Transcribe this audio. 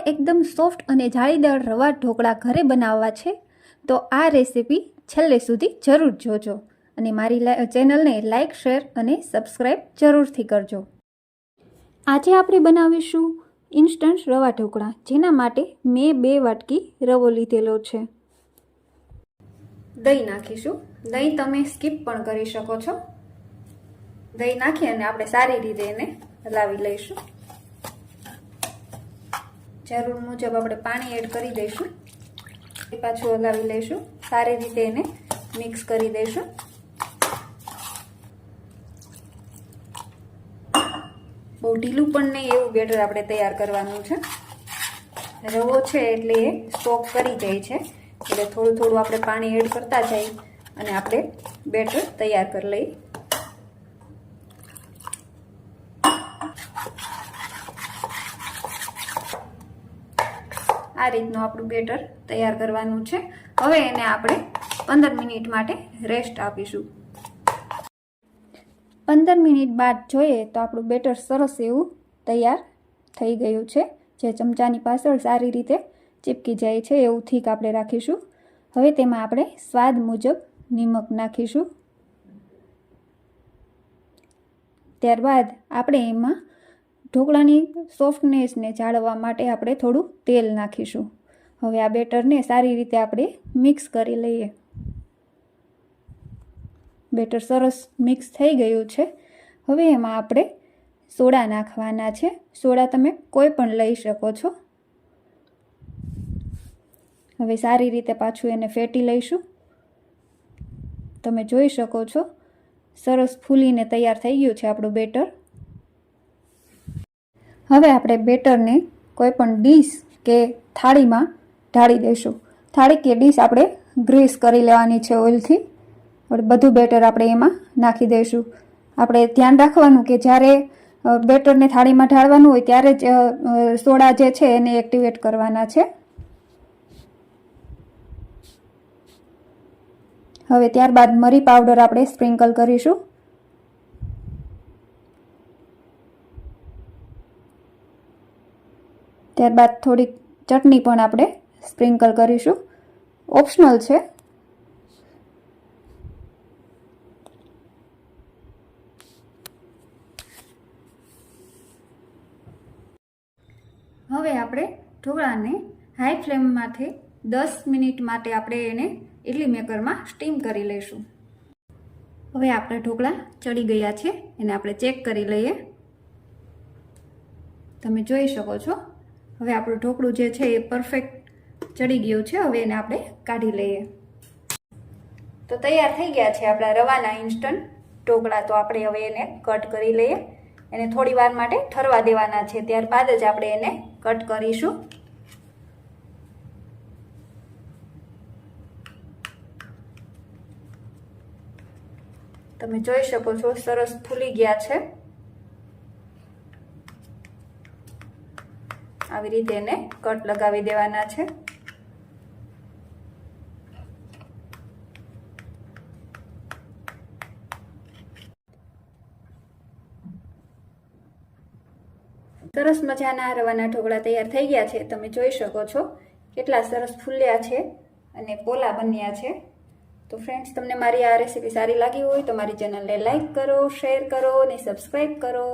એકદમ સોફ્ટ અને જાળીદાર રવા ઢોકળા ઘરે બનાવવા છે તો આ રેસીપી છેલ્લે સુધી જરૂર જોજો અને મારી ચેનલને લાઇક, શેર અને સબસ્ક્રાઈબ જરૂરથી કરજો. આજે આપણે બનાવીશું ઇન્સ્ટન્ટ રવા ઢોકળા, જેના માટે મેં 2 વાટકી રવો લીધેલો છે. દહીં નાખીશું. દહીં તમે સ્કીપ પણ કરી શકો છો. દહીં નાખી અને આપણે સારી રીતે એને હલાવી લઈશું. જરૂર મુજબ આપણે પાણી એડ કરી દઈશું. પાછું હલાવી લઈશું. સારી રીતે એને મિક્સ કરી દઈશું. બહુ ઢીલું પણ નહીં એવું બેટર આપણે તૈયાર કરવાનું છે. રવો છે એટલે એ સોક કરી જાય છે, એટલે થોડું થોડું આપણે પાણી એડ કરતા જઈએ અને આપણે બેટર તૈયાર કરી લઈએ. આ રીતનું આપણું બેટર તૈયાર કરવાનું છે. હવે એને આપણે 15 મિનિટ માટે રેસ્ટ આપીશું. 15 મિનિટ બાદ જોઈએ તો આપણું બેટર સરસ એવું તૈયાર થઈ ગયું છે. જે ચમચાની પાછળ સારી રીતે ચીપકી જાય છે એવું થીક આપણે રાખીશું. હવે તેમાં આપણે સ્વાદ મુજબ નિમક નાખીશું. ત્યારબાદ આપણે એમાં ઢોકળાની સોફ્ટનેસને જાળવવા માટે આપણે થોડું તેલ નાખીશું. હવે આ બેટરને સારી રીતે આપણે મિક્સ કરી લઈએ. બેટર સરસ મિક્સ થઈ ગયું છે. હવે એમાં આપણે સોડા નાખવાના છે. સોડા તમે કોઈ પણ લઈ શકો છો. હવે સારી રીતે પાછું એને ફેટી લઈશું. તમે જોઈ શકો છો સરસ ફૂલીને તૈયાર થઈ ગયું છે આપણું બેટર. હવે આપણે બેટરને કોઈ પણ ડીશ કે થાળીમાં ઢાળી દઈશું. થાળી કે ડીશ આપણે ગ્રીસ કરી લેવાની છે ઓઇલથી. બધું બેટર આપણે એમાં નાખી દઈશું. આપણે ધ્યાન રાખવાનું કે જ્યારે બેટરને થાળીમાં ઢાળવાનું હોય ત્યારે જ સોડા જે છે એને એક્ટિવેટ કરવાના છે. હવે ત્યારબાદ મરી પાવડર આપણે સ્પ્રિંકલ કરીશું. ત્યારબાદ થોડીક ચટણી પણ આપણે સ્પ્રિંકલ કરીશું. ઓપ્શનલ છે. હવે આપણે ઢોકળાને હાઈ ફ્લેમમાંથી 10 મિનિટ માટે આપણે એને ઇડલી મેકરમાં સ્ટીમ કરી લઈશું. હવે આપણા ઢોકળા ચડી ગયા છે, એને આપણે ચેક કરી લઈએ. તમે જોઈ શકો છો હવે આપણું ઢોકળું જે છે એ પરફેક્ટ ચડી ગયું છે. હવે એને આપણે કાઢી લઈએ. તો તૈયાર થઈ ગયા છે આપણા રવાના ઇન્સ્ટન્ટ ઢોકળા. તો આપણે હવે એને કટ કરી લઈએ. એને થોડી વાર માટે ઠરવા દેવાના છે, ત્યારબાદ જ આપણે એને કટ કરીશું. તમે જોઈ શકો છો સરસ ફૂલી ગયા છે. આવી રીતે એને કટ લગાવી દેવાના છે. સરસ મજાના રવાના ઢોકળા તૈયાર થઈ ગયા છે. તમે જોઈ શકો છો કેટલા સરસ ફૂલ્યા છે અને પોલા બન્યા છે. તો ફ્રેન્ડ્સ, તમને મારી આ રેસીપી સારી લાગી હોય તો મારી ચેનલને લાઈક કરો, શેર કરો અને સબસ્ક્રાઈબ કરો.